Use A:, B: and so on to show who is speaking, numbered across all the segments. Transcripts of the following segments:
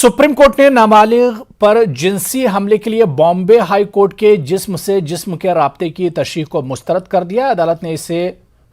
A: Supreme court ने नाबालिग पर जिनसी हमले के लिए बॉम्बे हाई कोर्ट के जिस्म से जिस्म के राब्ते की तशरीह को मुस्तरद कर दिया। अदालत ने इसे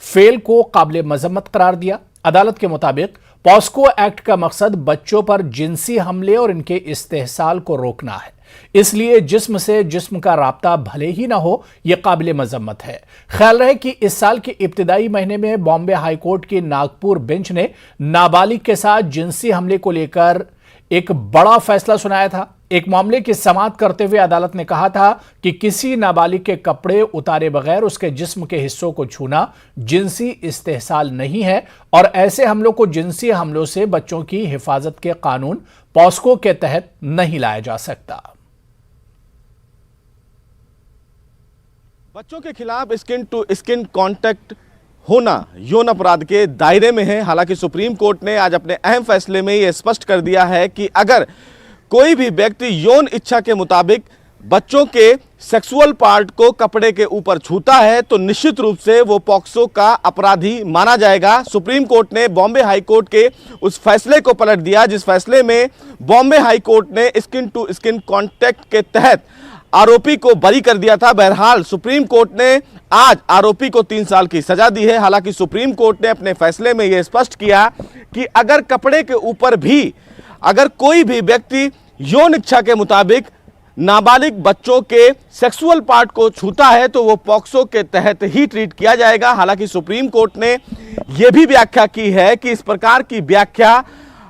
A: फेल को काबिल मजम्मत करार दिया। अदालत के मुताबिक पॉस्को एक्ट का मकसद बच्चों पर जिनसी हमले और इनके इस्तेहसाल को रोकना है, इसलिए जिस्म से जिस्म का राब्ता भले ही ना हो, यह काबिल मजम्मत है। ख्याल रहे कि इस साल के इब्तिदाई महीने में बॉम्बे हाई कोर्ट की नागपुर बेंच ने नाबालिग के साथ जिनसी हमले को लेकर एक बड़ा फैसला सुनाया था। एक मामले की समाअत करते हुए अदालत ने कहा था कि किसी नाबालिग के कपड़े उतारे बगैर उसके जिस्म के हिस्सों को छूना जिनसी इस्तेहसाल नहीं है और ऐसे हमलों को जिनसी हमलों से बच्चों की हिफाजत के कानून पॉस्को के तहत नहीं लाया जा सकता।
B: बच्चों के खिलाफ स्किन टू स्किन कांटेक्ट होना यौन अपराध के दायरे में है। हालांकि सुप्रीम कोर्ट ने आज अपने अहम फैसले में यह स्पष्ट कर दिया है कि अगर कोई भी व्यक्ति यौन इच्छा के मुताबिक बच्चों के सेक्सुअल पार्ट को कपड़े के ऊपर छूता है तो निश्चित रूप से वो पॉक्सो का अपराधी माना जाएगा। सुप्रीम कोर्ट ने बॉम्बे हाई कोर्ट के उस फैसले को पलट दिया जिस फैसले में बॉम्बे हाई कोर्ट ने स्किन टू स्किन कांटेक्ट के तहत आरोपी को बरी कर दिया था। बहरहाल सुप्रीम कोर्ट ने आज आरोपी को 3 साल की सजा दी है। हालांकि सुप्रीम कोर्ट ने अपने फैसले में यह स्पष्ट किया कि अगर कपड़े के ऊपर भी अगर कोई भी व्यक्ति यौन इच्छा के मुताबिक नाबालिग बच्चों के सेक्सुअल पार्ट को छूता है तो वो पॉक्सो के तहत ही ट्रीट किया जाएगा। हालांकि सुप्रीम कोर्ट ने यह भी व्याख्या की है कि इस प्रकार की व्याख्या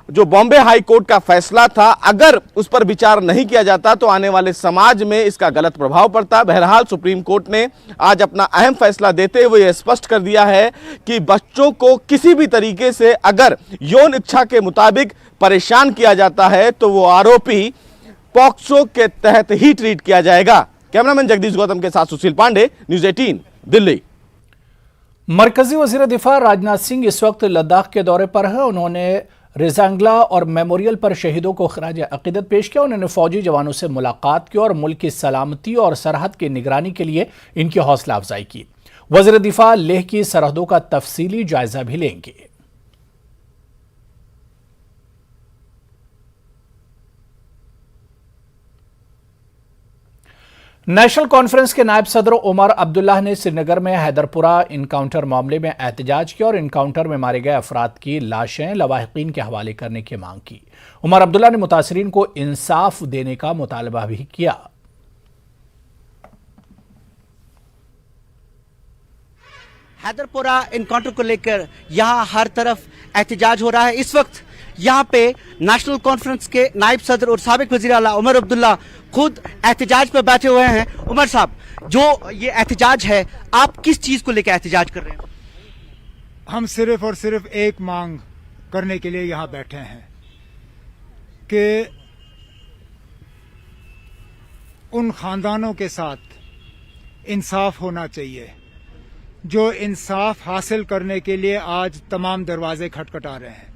B: जो बॉम्बे हाई कोर्ट का फैसला था, अगर उस पर विचार नहीं किया जाता तो आने वाले समाज में इसका गलत प्रभाव पड़ता। बहरहाल सुप्रीम कोर्ट ने आज अपना अहम फैसला देते हुए यह स्पष्ट कर दिया है कि बच्चों को किसी भी तरीके से अगर यौन इच्छा के मुताबिक परेशान किया जाता है तो वो आरोपी पॉक्सो के तहत ही ट्रीट किया जाएगा। कैमरामैन जगदीश गौतम के साथ सुशील पांडे, न्यूज़ 18 दिल्ली।
A: मरकजी वजीर दिफा राजनाथ सिंह इस वक्त लद्दाख के दौरे पर है। उन्होंने रिजांगला और मेमोरियल पर शहीदों को खराज अकीदत पेश किया। उन्होंने फौजी जवानों से मुलाकात की और मुल्क की सलामती और सरहद की निगरानी के लिए इनकी हौसला अफजाई की। वजीर दिफा लेह की सरहदों का तफसीली जायजा भी लेंगे। नेशनल कॉन्फ्रेंस के नायब सदर उमर अब्दुल्ला ने श्रीनगर में हैदरपुरा इनकाउंटर मामले में एहतजाज किया और इनकाउंटर में मारे गए अफराद की लाशें लवाहिकीन के हवाले करने की मांग की। उमर अब्दुल्ला ने मुतासिरीन को इंसाफ देने का मुतालबा भी किया।
C: हैदरपुरा इनकाउंटर को लेकर यहां हर तरफ एहतजाज हो रहा है। इस वक्त यहाँ पे नेशनल कॉन्फ्रेंस के नायब सदर और साबिक वजीर आला उमर अब्दुल्ला खुद एहतजाज पर बैठे हुए हैं। उमर साहब, जो ये एहतजाज है, आप किस चीज को लेकर एहतजाज कर रहे हैं?
D: हम सिर्फ और सिर्फ एक मांग करने के लिए यहाँ बैठे हैं कि उन खानदानों के साथ इंसाफ होना चाहिए जो इंसाफ हासिल करने के लिए आज तमाम दरवाजे खटखटा रहे हैं।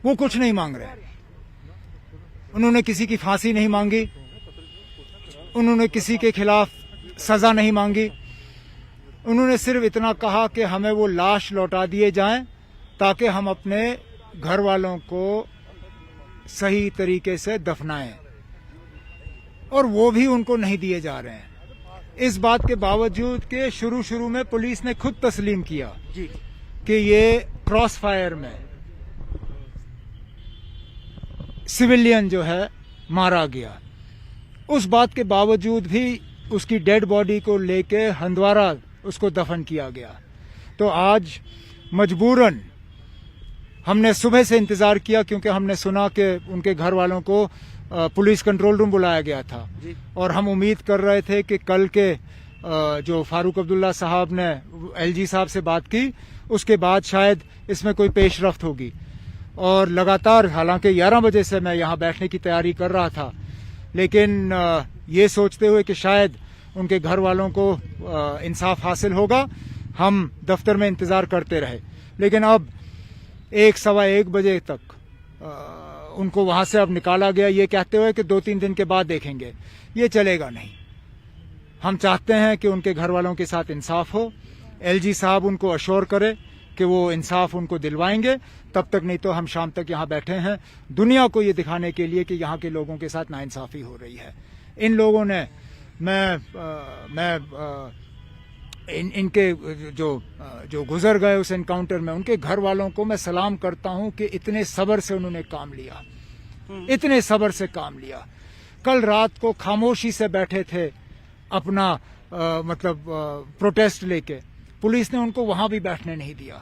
D: वो कुछ नहीं मांग रहे। उन्होंने किसी की फांसी नहीं मांगी, उन्होंने किसी के खिलाफ सजा नहीं मांगी। उन्होंने सिर्फ इतना कहा कि हमें वो लाश लौटा दिए जाएं ताकि हम अपने घर वालों को सही तरीके से दफनाएं, और वो भी उनको नहीं दिए जा रहे हैं। इस बात के बावजूद कि शुरू में पुलिस ने खुद तस्लीम किया कि ये क्रॉस फायर में सिविलियन जो है मारा गया, उस बात के बावजूद भी उसकी डेड बॉडी को लेके हंदवारा उसको दफन किया गया। तो आज मजबूरन हमने सुबह से इंतजार किया क्योंकि हमने सुना कि उनके घर वालों को पुलिस कंट्रोल रूम बुलाया गया था और हम उम्मीद कर रहे थे कि कल के जो फारूक अब्दुल्ला साहब ने एलजी साहब से बात की उसके बाद शायद इसमें कोई पेशरफ्त होगी। और लगातार, हालांकि 11 बजे से मैं यहाँ बैठने की तैयारी कर रहा था, लेकिन ये सोचते हुए कि शायद उनके घर वालों को इंसाफ हासिल होगा, हम दफ्तर में इंतज़ार करते रहे। लेकिन अब 1-1:15 बजे तक उनको वहाँ से अब निकाला गया, ये कहते हुए कि 2-3 दिन के बाद देखेंगे। ये चलेगा नहीं। हम चाहते हैं कि उनके घर वालों के साथ इंसाफ हो। एलजी साहब उनको अश्योर करे कि वो इंसाफ उनको दिलवाएंगे, तब तक नहीं तो हम शाम तक यहाँ बैठे हैं दुनिया को ये दिखाने के लिए कि यहाँ के लोगों के साथ नाइंसाफी हो रही है। इन लोगों ने इनके जो गुजर गए उस एनकाउंटर में, उनके घर वालों को मैं सलाम करता हूं कि इतने सब्र से उन्होंने काम लिया, इतने सब्र से काम लिया। कल रात को खामोशी से बैठे थे अपना प्रोटेस्ट लेके, पुलिस ने उनको वहां भी बैठने नहीं दिया।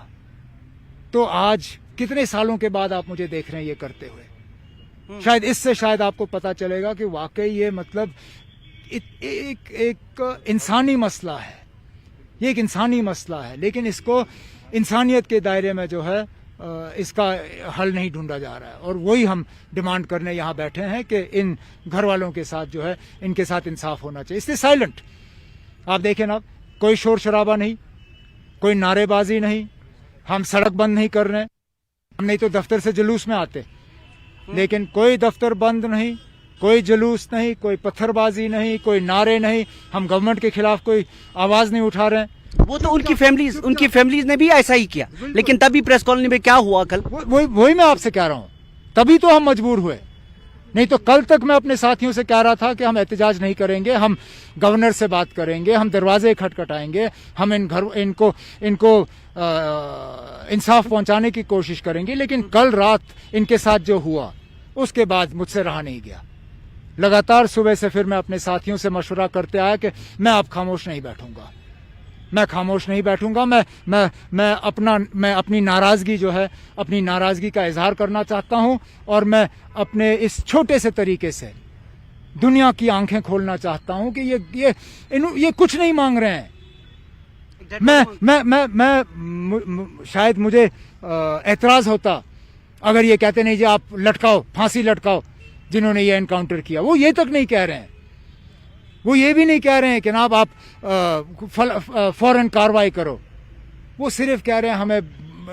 D: तो आज कितने सालों के बाद आप मुझे देख रहे हैं ये करते हुए। शायद इससे शायद आपको पता चलेगा कि वाकई ये एक इंसानी मसला है, ये एक इंसानी मसला है, लेकिन इसको इंसानियत के दायरे में जो है इसका हल नहीं ढूंढा जा रहा है। और वही हम डिमांड करने यहाँ बैठे हैं कि इन घर वालों के साथ जो है इनके साथ इंसाफ होना चाहिए। इसलिए साइलेंट आप देखें ना, कोई शोर शराबा नहीं, कोई नारेबाजी नहीं, हम सड़क बंद नहीं कर रहे हैं, हम नहीं तो दफ्तर से जुलूस में आते, लेकिन कोई दफ्तर बंद नहीं, कोई जुलूस नहीं, कोई पत्थरबाजी नहीं, कोई नारे नहीं, हम गवर्नमेंट के खिलाफ कोई आवाज नहीं उठा रहे हैं।
C: वो तो उनकी फैमिलीज ने भी ऐसा ही किया, लेकिन तभी प्रेस कॉलोनी में क्या हुआ कल,
D: वही मैं आपसे कह रहा हूँ, तभी तो हम मजबूर हुए। नहीं तो कल तक मैं अपने साथियों से कह रहा था कि हम एहतजाज नहीं करेंगे, हम गवर्नर से बात करेंगे, हम दरवाजे खटखटाएंगे, हम इनको इंसाफ पहुंचाने की कोशिश करेंगे। लेकिन कल रात इनके साथ जो हुआ उसके बाद मुझसे रहा नहीं गया। लगातार सुबह से फिर मैं अपने साथियों से मशवरा करते आया कि मैं अब खामोश नहीं बैठूंगा, मैं खामोश नहीं बैठूंगा। मैं अपनी नाराजगी जो है, अपनी नाराजगी का इजहार करना चाहता हूं, और मैं अपने इस छोटे से तरीके से दुनिया की आंखें खोलना चाहता हूं कि ये कुछ नहीं मांग रहे हैं। मैं शायद मुझे एतराज होता अगर ये कहते नहीं जी आप लटकाओ, फांसी लटकाओ जिन्होंने ये एनकाउंटर किया। वो ये तक नहीं कह रहे हैं, वो ये भी नहीं कह रहे हैं कि जनाब आप फौरन कार्रवाई करो। वो सिर्फ कह रहे हैं हमें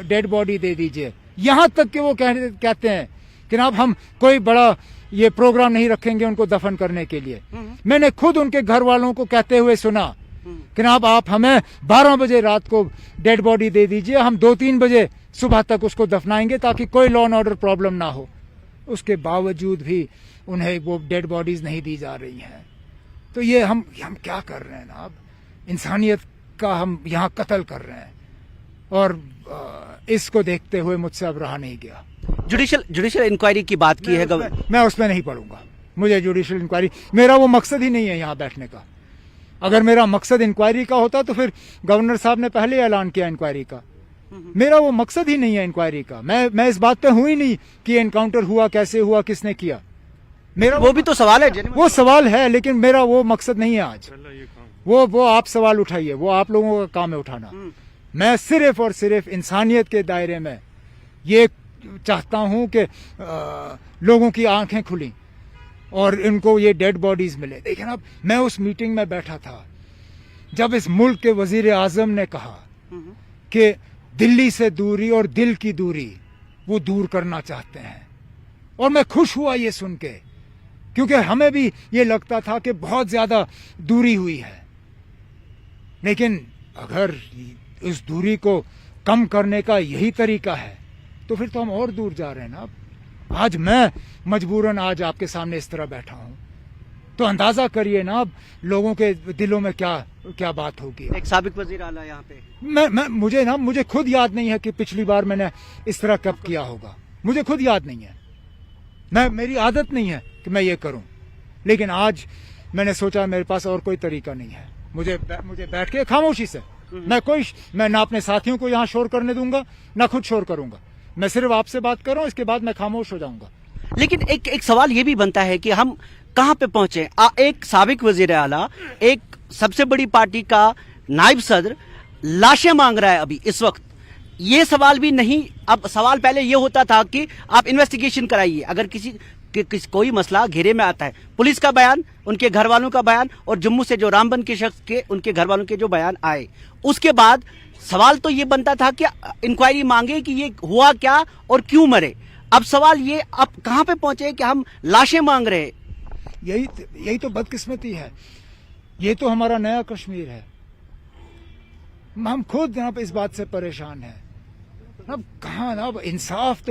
D: डेड बॉडी दे दीजिए। यहां तक कि वो कहते हैं कि जनाब हम कोई बड़ा ये प्रोग्राम नहीं रखेंगे उनको दफन करने के लिए। मैंने खुद उनके घर वालों को कहते हुए सुना कि जनाब आप हमें 12 बजे रात को डेड बॉडी दे दीजिए, हम 2-3 बजे सुबह तक उसको दफनाएंगे ताकि कोई लॉ एंड ऑर्डर प्रॉब्लम ना हो। उसके बावजूद भी उन्हें वो डेड बॉडीज नहीं दी जा रही हैं। तो ये हम क्या कर रहे हैं ना, अब इंसानियत का हम यहाँ कत्ल कर रहे हैं, और इसको देखते हुए मुझसे अब रहा नहीं गया।
C: जुडिशियल इंक्वायरी की बात की है,
D: मैं उसमें नहीं पढ़ूंगा। मुझे जुडिशियल इंक्वायरी, मेरा वो मकसद ही नहीं है यहाँ बैठने का। अगर मेरा मकसद इंक्वायरी का होता तो फिर गवर्नर साहब ने पहले ऐलान किया इंक्वायरी का। मेरा वो मकसद ही नहीं है इंक्वायरी का। मैं इस बात पे हुई नहीं कि एनकाउंटर हुआ, कैसे हुआ, किसने किया। मेरा
C: वो भी तो सवाल है,
D: वो सवाल है, लेकिन मेरा वो मकसद नहीं है आज। वो आप सवाल उठाइए, वो आप लोगों का काम है उठाना। मैं सिर्फ और सिर्फ इंसानियत के दायरे में ये चाहता हूं कि लोगों की आंखें खुली और इनको ये डेड बॉडीज मिले। देखिए ना, मैं उस मीटिंग में बैठा था जब इस मुल्क के वजीर आजम ने कहा कि दिल्ली से दूरी और दिल की दूरी वो दूर करना चाहते हैं, और मैं खुश हुआ ये सुन के, क्योंकि हमें भी ये लगता था कि बहुत ज्यादा दूरी हुई है। लेकिन अगर इस दूरी को कम करने का यही तरीका है तो फिर तो हम और दूर जा रहे हैं ना। आज मैं मजबूरन आज आपके सामने इस तरह बैठा हूं, तो अंदाजा करिए ना अब लोगों के दिलों में क्या बात होगी।
C: एक साबिक वजीर आला यहाँ पे,
D: मुझे खुद याद नहीं है कि पिछली बार मैंने इस तरह कब किया होगा। मुझे खुद याद नहीं है, मेरी आदत नहीं है कि मैं ये करूं। लेकिन आज मैंने सोचा मेरे पास और कोई तरीका नहीं है, मुझे बैठ के खामोशी से मैं ना अपने साथियों को यहाँ शोर करने दूंगा, ना खुद शोर करूंगा। मैं सिर्फ आपसे बात कर रहा हूं, इसके बाद मैं खामोश हो जाऊंगा।
C: लेकिन एक सवाल ये भी बनता है कि हम कहां पे पहुंचे। एक साबिक वजीर आला, एक सबसे बड़ी पार्टी का नायब सदर लाशें मांग रहा है अभी इस वक्त। ये सवाल भी नहीं, अब सवाल पहले ये होता था कि आप इन्वेस्टिगेशन कराइए अगर कोई मसला घेरे में आता है। पुलिस का बयान, उनके घर वालों का बयान, और जम्मू से जो रामबन के शख्स के उनके घर वालों के जो बयान आए, उसके बाद सवाल तो ये बनता था कि इंक्वायरी मांगे कि ये हुआ क्या और क्यों मरे। अब सवाल ये अब कहां पे पहुंचे कि हम लाशें मांग रहे।
D: यही तो बदकिस्मती है, ये तो हमारा नया कश्मीर है। हम खुद यहाँ पे इस बात से परेशान हैं अब कहाँ ना, अब इंसाफ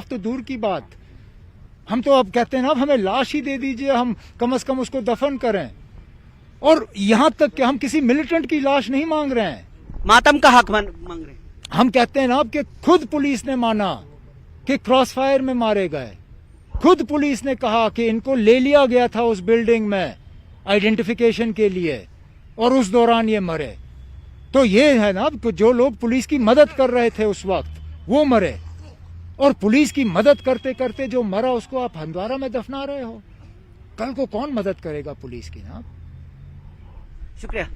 D: तो दूर की बात, हम तो अब कहते हैं ना, अब हमें लाश ही दे दीजिए, हम कम से कम उसको दफन करें। और यहां तक कि हम किसी मिलिटेंट की लाश नहीं मांग रहे हैं,
C: मातम का हक मांग रहे हैं।
D: हम कहते हैं ना अब कि खुद पुलिस ने माना कि क्रॉस फायर में मारे गए, खुद पुलिस ने कहा कि इनको ले लिया गया था उस बिल्डिंग में आइडेंटिफिकेशन के लिए और उस दौरान ये मरे। तो ये है ना कि जो लोग पुलिस की मदद कर रहे थे उस वक्त वो मरे, और पुलिस की मदद करते करते जो मरा उसको आप हंदवारा में दफना रहे हो। कल को कौन मदद करेगा पुलिस की ना?
C: शुक्रिया।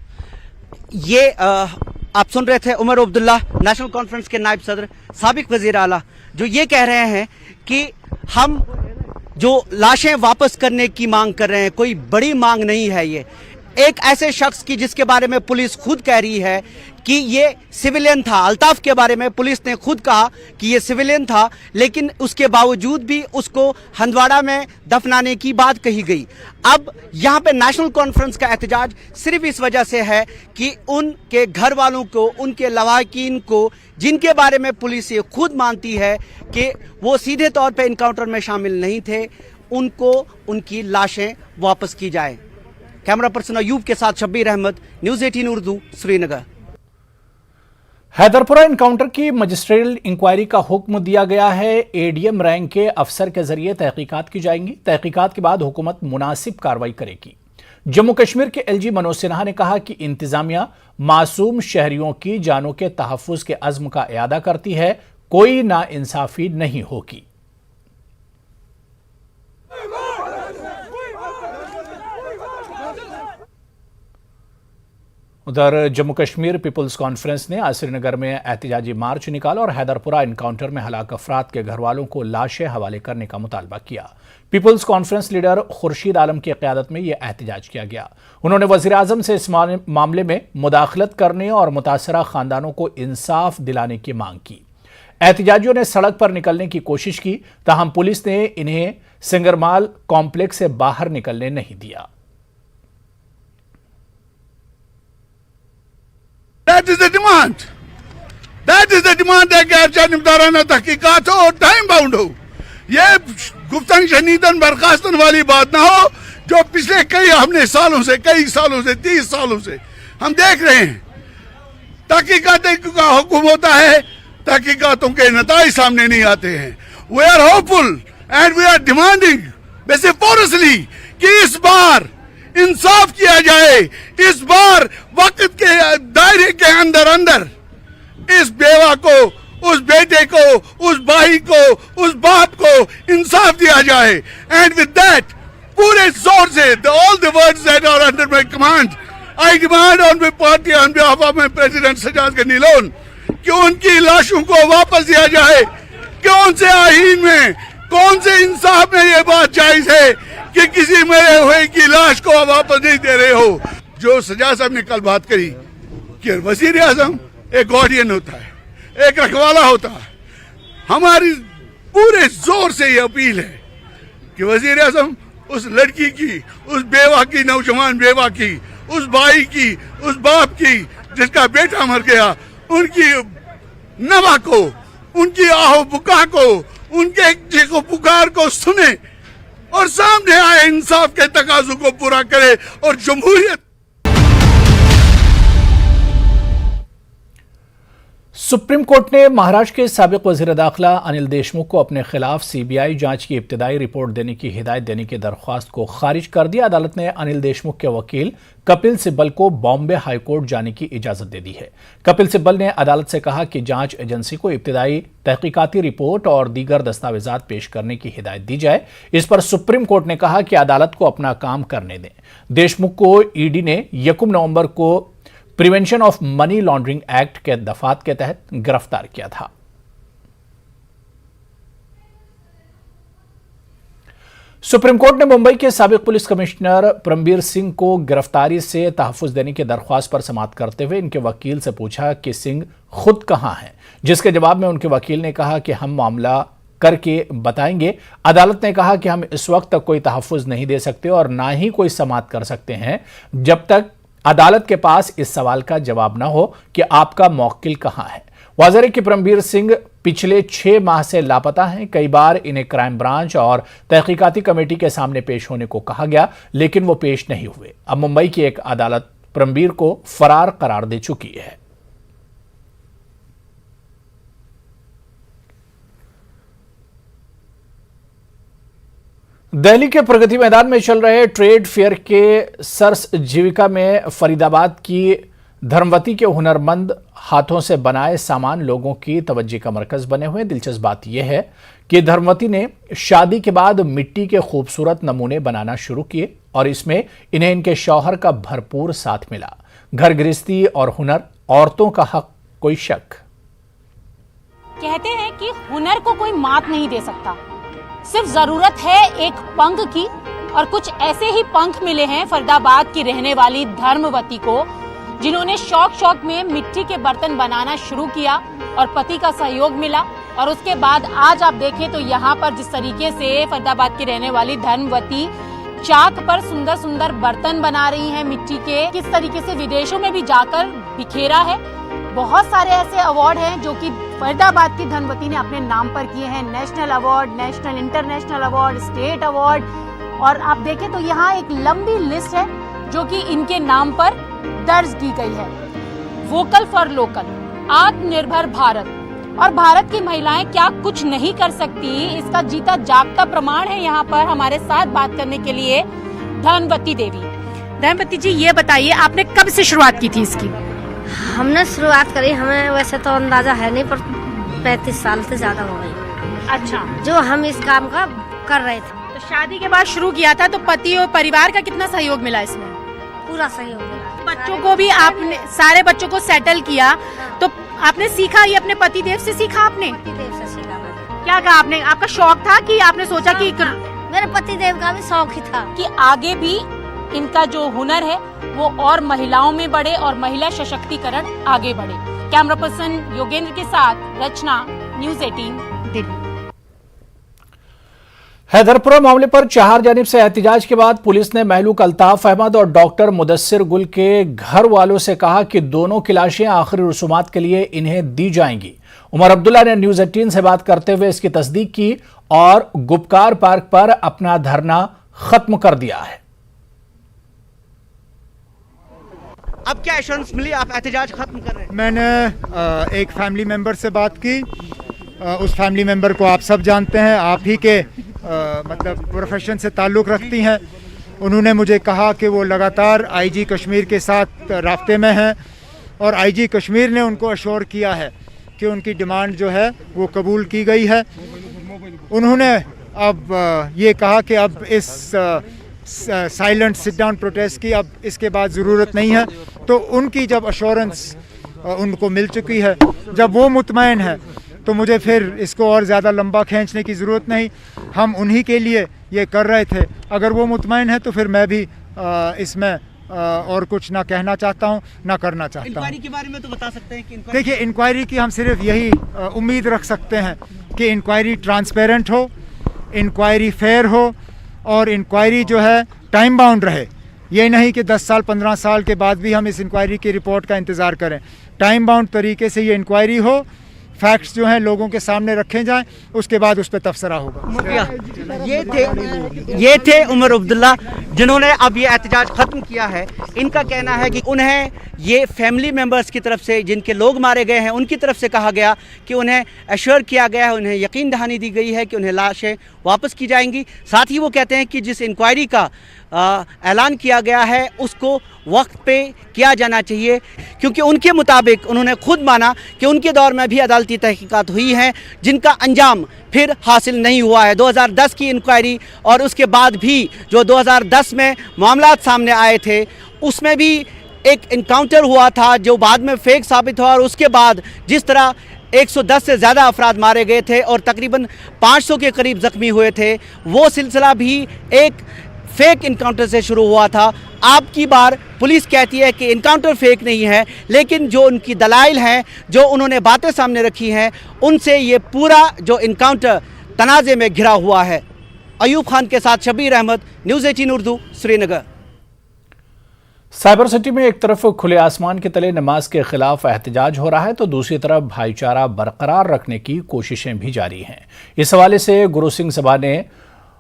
C: ये आप सुन रहे थे उमर अब्दुल्ला, नेशनल कॉन्फ्रेंस के नायब सदर, साबिक वजीर आला, जो ये कह रहे हैं कि हम जो लाशें वापस करने की मांग कर रहे हैं, कोई बड़ी मांग नहीं है। ये एक ऐसे शख्स की जिसके बारे में पुलिस खुद कह रही है कि ये सिविलियन था, अल्ताफ के बारे में पुलिस ने खुद कहा कि ये सिविलियन था, लेकिन उसके बावजूद भी उसको हंदवाड़ा में दफनाने की बात कही गई। अब यहां पे नेशनल कॉन्फ्रेंस का एहतजाज सिर्फ इस वजह से है कि उनके घर वालों को, उनके लवाकिन को, जिनके बारे में पुलिस ये खुद मानती है कि वो सीधे तौर पे इनकाउंटर में शामिल नहीं थे, उनको उनकी लाशें वापस की जाए। कैमरा पर्सन अयूब के साथ शब्बीर अहमद, न्यूज़ 18 उर्दू, श्रीनगर।
A: हैदरपुरा इनकाउंटर की मजिस्ट्रियल इंक्वायरी का हुक्म दिया गया है। एडीएम रैंक के अफसर के जरिए तहकीकात की जाएंगी। तहकीकात के बाद हुकूमत मुनासिब कार्रवाई करेगी। जम्मू कश्मीर के एलजी मनोज सिन्हा ने कहा कि इंतजामिया मासूम शहरियों की जानों के तहफ्फुज के अज़्म का इयादा करती है, कोई नाइंसाफी नहीं होगी। उधर जम्मू कश्मीर पीपुल्स कॉन्फ्रेंस ने आज श्रीनगर में एहतजाजी मार्च निकाला और हैदरपुरा इनकाउंटर में हलाक अफराद के घर वालों को लाशें हवाले करने का मुतालबा किया। People's conference leader Khurshid Alam की क़यादत में यह एहतजाज किया गया। उन्होंने वज़ीर आज़म से इस मामले में मुदाखलत करने और मुतासरा खानदानों को इंसाफ दिलाने की मांग की। एहतजाजियों ने सड़क पर निकलने की कोशिश की, ताहम पुलिस ने इन्हें सिंगरमाल कॉम्प्लेक्स से बाहर निकलने नहीं दिया।
E: That is the demand. That is the demand है कि अच्छा निमदाराना तहकीकात हो और टाइम बाउंड हो। ये गुफ्तन शनीदन बर्खास्तन वाली बात ना हो जो पिछले कई सालों से 30 सालों से हम देख रहे हैं। तहकीकात का हुक्म होता है, तहकीकातों के नताइज सामने नहीं आते हैं। We are hopeful and we are demanding vociferously कि इस बार इंसाफ किया जाए। इस बार वक्त के दायरे के अंदर इस बेवा को, उस बेटे को, उस भाई को, उस बाप को इंसाफ दिया जाए। एंड विद दैट पूरे जोर से all the words that are under my command, I demand on my party on behalf of my president Sajad Gani Lone कि उनकी लाशों को वापस दिया जाए। कौन से आईन में, कौन से इंसाफ में ये बात जायज है कि किसी मरे हुए की लाश को वापस नहीं दे रहे हो? जो सजा साहब ने कल बात करी कि वजीर आजम एक गार्डियन होता है, एक रखवाला होता है। हमारी पूरे जोर से ये अपील है कि वजीर आजम उस लड़की की, उस बेवा की, नौजवान बेवा की, उस भाई की, उस बाप की जिसका बेटा मर गया, उनकी नवा को, उनकी आहो पुकार को, उनके चीखो पुकार को सुने और सामने आए इंसाफ के तकाजों को पूरा करे और जमहूरियत।
A: सुप्रीम कोर्ट ने महाराष्ट्र के साबिक वजीर दाखिला अनिल देशमुख को अपने खिलाफ सीबीआई जांच की इब्तिदाई रिपोर्ट देने की हिदायत देने की दरख्वास्त को खारिज कर दिया। अदालत ने अनिल देशमुख के वकील कपिल सिब्बल को बॉम्बे हाईकोर्ट जाने की इजाजत दे दी है। कपिल सिब्बल ने अदालत से कहा कि जांच एजेंसी को इब्तिदाई तहकीकाती रिपोर्ट और दीगर दस्तावेजात पेश करने की हिदायत दी जाए। इस पर सुप्रीम कोर्ट ने कहा कि अदालत को अपना काम करने दें। देशमुख को ईडी ने 1 नवंबर को prevention of money laundering act के दफात के तहत गिरफ्तार किया था। सुप्रीम कोर्ट ने मुंबई के साबिक पुलिस कमिश्नर परमबीर सिंह को गिरफ्तारी से तहफ्फुज देने की दरख्वास्त पर समाअत करते हुए इनके वकील से पूछा कि सिंह खुद कहां हैं, जिसके जवाब में उनके वकील ने कहा कि हम मामला करके बताएंगे। अदालत ने कहा कि हम इस वक्त तक कोई तहफ्फुज नहीं दे सकते और ना ही कोई समाअत कर सकते हैं जब तक अदालत के पास इस सवाल का जवाब ना हो कि आपका मौक्किल कहां है। वाज़ेह है कि परमबीर सिंह पिछले 6 माह से लापता हैं। कई बार इन्हें क्राइम ब्रांच और तहकीकाती कमेटी के सामने पेश होने को कहा गया, लेकिन वो पेश नहीं हुए। अब मुंबई की एक अदालत परमबीर को फरार करार दे चुकी है। दिल्ली के प्रगति मैदान में चल रहे ट्रेड फेयर के सर्स जीविका में फरीदाबाद की धर्मवती के हुनरमंद हाथों से बनाए सामान लोगों की तवज्जो का मरकज बने हुए। दिलचस्प बात यह है कि धर्मवती ने शादी के बाद मिट्टी के खूबसूरत नमूने बनाना शुरू किए और इसमें इन्हें इनके शौहर का भरपूर साथ मिला। घर गृहस्थी और हुनर, औरतों का हक, कोई शक।
F: कहते हैं कि हुनर को कोई मात नहीं दे सकता, सिर्फ जरूरत है एक पंख की। और कुछ ऐसे ही पंख मिले हैं फरीदाबाद की रहने वाली धर्मवती को, जिन्होंने शौक में मिट्टी के बर्तन बनाना शुरू किया और पति का सहयोग मिला। और उसके बाद आज आप देखें तो यहाँ पर जिस तरीके से फरीदाबाद की रहने वाली धर्मवती चाक पर सुंदर सुंदर बर्तन बना रही हैं मिट्टी के, किस तरीके से विदेशों में भी जाकर बिखेरा है। बहुत सारे ऐसे अवार्ड हैं जो कि फरीदाबाद की धर्मवती ने अपने नाम पर किए हैं। National award, national international award, state award. और आप देखें तो यहाँ एक लंबी लिस्ट है जो कि इनके नाम पर दर्ज की गई है। वोकल फॉर लोकल, आत्मनिर्भर भारत। और भारत की महिलाएं क्या कुछ नहीं कर सकती, इसका जीता जागता प्रमाण है यहाँ पर हमारे साथ बात करने के लिए धर्मवती देवी। धर्मवती जी, ये बताइए आपने कब से शुरुआत की थी इसकी?
G: हमने शुरुआत करी, हमें वैसे तो अंदाजा है नहीं, पर 35 साल से ज्यादा हो गई।
F: अच्छा,
G: जो हम इस काम का कर रहे थे।
F: तो शादी के बाद शुरू किया था, तो पति और परिवार का कितना सहयोग मिला इसमें?
G: पूरा सहयोग मिला।
F: बच्चों को भी आपने, सारे बच्चों को सेटल किया, तो आपने सीखा, ये अपने पति देव से सीखा आपने?
G: पतिदेव से सीखा मैंने।
F: क्या कहा आपने? आपका शौक था कि आपने सोचा कि
G: मेरे पतिदेव का भी शौक ही था
F: कि आगे भी इनका जो हुनर है वो और महिलाओं में बढ़े और महिला सशक्तिकरण आगे बढ़े। कैमरा पर्सन योगेंद्र के साथ रचना, न्यूज़ 18 दिल्ली।
A: हैदरपुरा मामले पर 4 जानिब से एहतिजाज के बाद पुलिस ने महलूक अल्ताफ अहमद और डॉक्टर मुदस्सिर गुल के घर वालों से कहा कि दोनों की लाशें आखिरी रसूमात के लिए इन्हें दी जाएंगी। उमर अब्दुल्ला ने न्यूज़ 18 से बात करते हुए इसकी तस्दीक की और गुपकार पार्क पर अपना धरना खत्म कर दिया है।
C: अब क्या एश्योरेंस मिली, आप एहतजाज खत्म कर रहे हैं?
D: मैंने एक फैमिली मेंबर से बात की। उस फैमिली मेंबर को आप सब जानते हैं, आप ही के मतलब प्रोफेशन से ताल्लुक़ रखती हैं। उन्होंने मुझे कहा कि वो लगातार आईजी कश्मीर के साथ राब्ते में हैं और आईजी कश्मीर ने उनको अश्योर किया है कि उनकी डिमांड जो है वो कबूल की गई है। उन्होंने अब ये कहा कि अब इस साइलेंट सिट डाउन प्रोटेस्ट की अब इसके बाद ज़रूरत नहीं है। तो उनकी जब अश्योरेंस उनको मिल चुकी है, जब वो मुतमईन है, तो मुझे फिर इसको और ज़्यादा लंबा खींचने की ज़रूरत नहीं। हम उन्हीं के लिए ये कर रहे थे। अगर वो मुतमईन है तो फिर मैं भी इसमें और कुछ ना कहना चाहता हूँ ना करना चाहता हूँ।
C: इंक्वायरी के बारे में तो बता सकते हैं कि
D: देखिए, इंक्वायरी की हम सिर्फ यही उम्मीद रख सकते हैं कि इंक्वायरी ट्रांसपेरेंट हो, इंक्वायरी फेयर हो और इंक्वायरी जो है टाइम बाउंड रहे। ये नहीं कि 10 साल 15 साल के बाद भी हम इस इंक्वायरी की रिपोर्ट का इंतज़ार करें। टाइम बाउंड तरीके से ये इंक्वायरी हो, फैक्ट्स जो हैं लोगों के सामने रखे जाएं, उसके बाद उस पर तबसरा होगा।
C: ये थे उमर अब्दुल्ला, जिन्होंने अब ये एहतजाज खत्म किया है। इनका कहना है कि उन्हें ये फैमिली मेंबर्स की तरफ से, जिनके लोग मारे गए हैं, उनकी तरफ से कहा गया कि उन्हें एश्योर किया गया है, उन्हें यकीन दहानी दी गई है कि उन्हें लाशें वापस की जाएंगी। साथ ही वो कहते हैं कि जिस इंक्वायरी का ऐलान किया गया है उसको वक्त पे किया जाना चाहिए, क्योंकि उनके मुताबिक उन्होंने खुद माना कि उनके दौर में भी अदालती तहकीकात हुई हैं जिनका अंजाम फिर हासिल नहीं हुआ है। 2010 की इंक्वायरी और उसके बाद भी जो 2010 में मामला सामने आए थे, उसमें भी एक इनकाउंटर हुआ था जो बाद में फेक साबित हुआ और उसके बाद जिस तरह 110 से ज़्यादा अफराद मारे गए थे और तकरीबन 500 के करीब ज़ख्मी हुए थे, वो सिलसिला भी एक फेक इनकाउंटर से शुरू हुआ था। अब की बार पुलिस कहती है कि इनकाउंटर फेक नहीं है, लेकिन जो उनकी दलाइल हैं, जो उन्होंने बातें सामने रखी हैं, उनसे ये पूरा जो इनकाउंटर तनाज़े में घिरा हुआ है। अयूब खान के साथ Shabir Ahmad, news 18 Urdu, Srinagar.
A: Cyber city में एक तरफ खुले आसमान के तले नमाज के खिलाफ एहतजाज हो रहा है तो दूसरी तरफ भाईचारा बरकरार रखने की कोशिशें भी जारी हैं। इस हवाले से गुरु सिंह सभा ने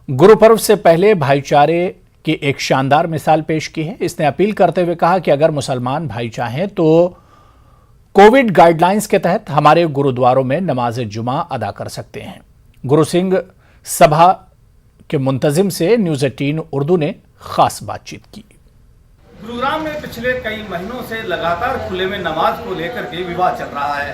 A: गुरु पर्व से पहले भाईचारे की एक शानदार मिसाल पेश की है। इसने अपील करते हुए कहा कि अगर मुसलमान भाई चाहें तो कोविड गाइडलाइंस के तहत हमारे गुरुद्वारों में नमाज जुमा अदा कर सकते हैं। गुरु सिंह सभा के मुंतजिम से न्यूज़ 18 उर्दू ने खास बातचीत की।
H: गुरुग्राम में पिछले कई महीनों से लगातार खुले में नमाज को लेकर के विवाद चल रहा है।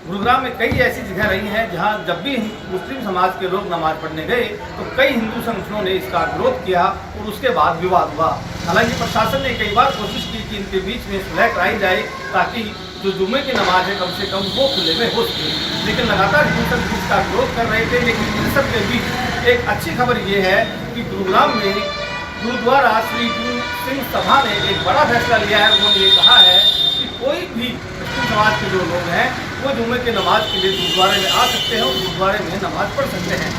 H: गुरुग्राम में कई ऐसी जगह रही हैं जहां जब भी मुस्लिम समाज के लोग नमाज पढ़ने गए तो कई हिंदू संगठनों ने इसका विरोध किया और उसके बाद विवाद हुआ। हालांकि प्रशासन ने कई बार कोशिश की कि इनके बीच में सुलह कराई जाए ताकि जो जुम्मे की नमाज है कम से कम वो खुले में हो सके, लेकिन लगातार हिंदू संगठन इसका विरोध कर रहे थे। लेकिन इन सब के बीच एक अच्छी खबर ये है कि गुरुग्राम में गुरुद्वारा श्री गुरु सिंह सभा ने एक बड़ा फैसला लिया है। उन्होंने ये कहा है कि कोई भी मुस्लिम समाज के जो लोग हैं वो जुम्मे के नमाज के लिए गुरुद्वारे में आ सकते हैं और गुरुद्वारे में नमाज पढ़ सकते हैं।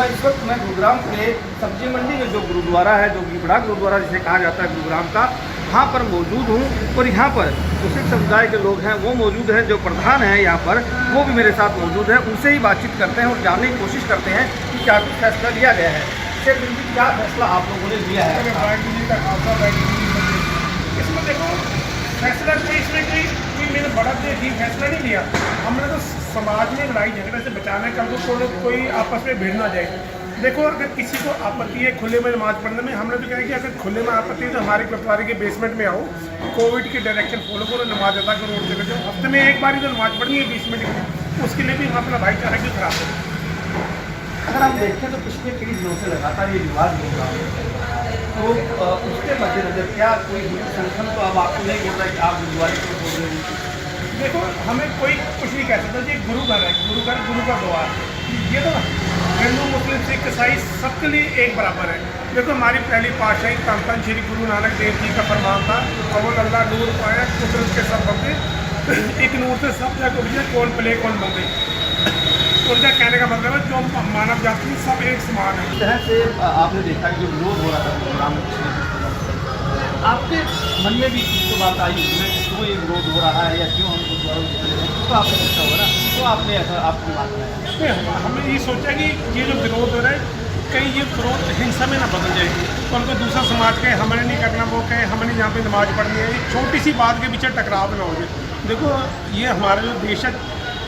H: इस वक्त मैं गुरुग्राम के सब्जी मंडी में जो गुरुद्वारा है, जो कि बड़ा गुरुद्वारा जिसे कहा जाता है गुरुग्राम का, वहाँ पर मौजूद हूँ और यहाँ पर जो सिख समुदाय के लोग हैं वो मौजूद हैं। जो प्रधान हैं यहाँ पर वो भी मेरे साथ मौजूद है। उनसे ही बातचीत करते हैं और जानने की कोशिश करते हैं कि क्या कुछ फैसला लिया गया है। क्या फैसला आप लोगों ने लिया है?
I: इसमें देखो फैसला इसमें कोई मैंने बड़ा देखी फैसला नहीं लिया। हमने तो समाज में लड़ाई झगड़े से बचाना कल को कोई आपस में भिड़ ना जाए। देखो अगर किसी को आपत्ति है खुले में नमाज पढ़ने में, हमने तो कहा कि अगर खुले में आपत्ति है तो हमारे गुरुद्वारे के बेसमेंट में आओ, कोविड की डायरेक्शन फॉलो करो, नमाज अदा करो और चले जाओ। हफ्ते में एक बार ही तो नमाज पढ़नी है 20 मिनट की, उसके लिए भी हम अपना भाईचारा क्यों खराब करें।
H: अगर हम देखें तो पिछले कई दिनों से लगातार ये विवाद हो रहा है, तो उसके मद्देनजर क्या कोई हिंदू संगठन तो अब आपको नहीं बोल रहा है कि आप गुरुद्वारे क्यों बोल रहे हैं?
I: देखो हमें कोई कुछ नहीं कह सकता। ये गुरु घर है, गुरु घर गुरु का द्वार। ये तो हिंदू मुस्लिम सिख ईसाई सबके लिए एक बराबर है। देखो हमारी पहली पातशाही धन श्री गुरु नानक देव जी का फरमान था, अव्वल अल्लाह नूर पाया कुदरत के सब बंदे, एक नूर से सब जगह उठे, कौन पले कौन बंदे। उनका कहने का मतलब है जो मानव जाति सब एक समान है।
H: इस तरह से आपने देखा कि जो विरोध हो रहा था प्रोग्राम में, आपके मन में भी तो बात आई है कि क्यों ये विरोध हो रहा है या क्यों हम गुरुद्वारा तो आपने पूछा होगा ना, तो आपने ऐसा आपको बात बनाया?
I: हमने ये सोचा कि ये जो विरोध हो रहा है कहीं ये विरोध हिंसा में ना बदल जाए, तो उनको दूसरा समाज कहे हमने नहीं करना, वो कहे हमने यहाँ पे नमाज पढ़नी है। एक छोटी सी बात के पीछे टकराव ना हो जाए। देखो ये हमारा जो देश है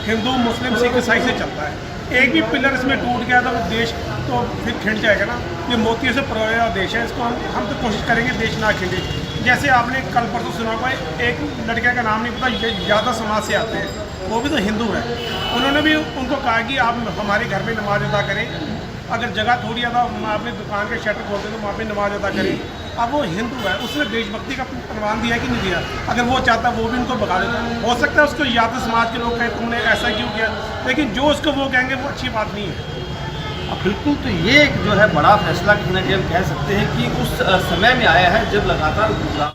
I: हिंदू मुस्लिम सिख ईसाई से चलता है। एक भी पिलर इसमें टूट गया तो देश तो फिर खिंड जाएगा ना। ये मोतियों से परोया देश है, इसको हम तो कोशिश करेंगे देश ना खिंडे। जैसे आपने कल परसों सुना होगा एक लड़के का नाम नहीं पता, ज़्यादा समाज से आते हैं, वो भी तो हिंदू है। उन्होंने भी उनको कहा कि आप हमारे घर में नमाज अदा करें, अगर जगह थोड़ी ज़्यादा अपने दुकान के शटर खोलते तो वहाँ पर नमाज अदा करें। अब वो हिंदू है, उसने देशभक्ति का प्रमाण दिया कि नहीं दिया? अगर वो चाहता वो भी उनको भगा देता। हो सकता है उसको या तो समाज के लोग कहें तुमने ऐसा क्यों किया, लेकिन जो उसको वो कहेंगे वो अच्छी बात नहीं है।
H: अब बिल्कुल, तो ये एक जो है बड़ा फैसला कहीं ना कहीं हम कह सकते हैं कि उस समय में आया है जब लगातार गुरुग्राम।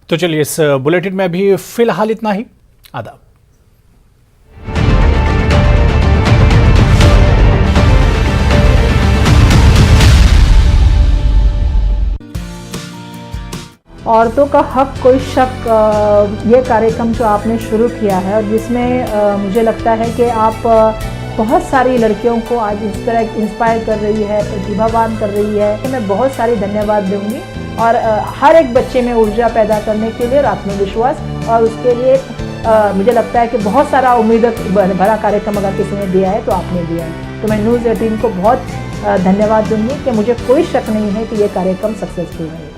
A: तो चलिए इस बुलेटिन में भी फिलहाल इतना ही। आदाब।
J: औरतों का हक कोई शक ये कार्यक्रम जो आपने शुरू किया है और जिसमें मुझे लगता है कि आप बहुत सारी लड़कियों को आज इस तरह इंस्पायर कर रही है, प्रतिभावान कर रही है, तो मैं बहुत सारी धन्यवाद दूंगी। और हर एक बच्चे में ऊर्जा पैदा करने के लिए और आत्मविश्वास, और उसके लिए मुझे लगता है कि बहुत सारा उम्मीद भरा कार्यक्रम अगर किसी ने दिया है तो आपने दिया है। तो मैं न्यूज़ 18 को बहुत धन्यवाद दूंगी कि मुझे कोई शक नहीं है कि ये कार्यक्रम सक्सेसफुल है।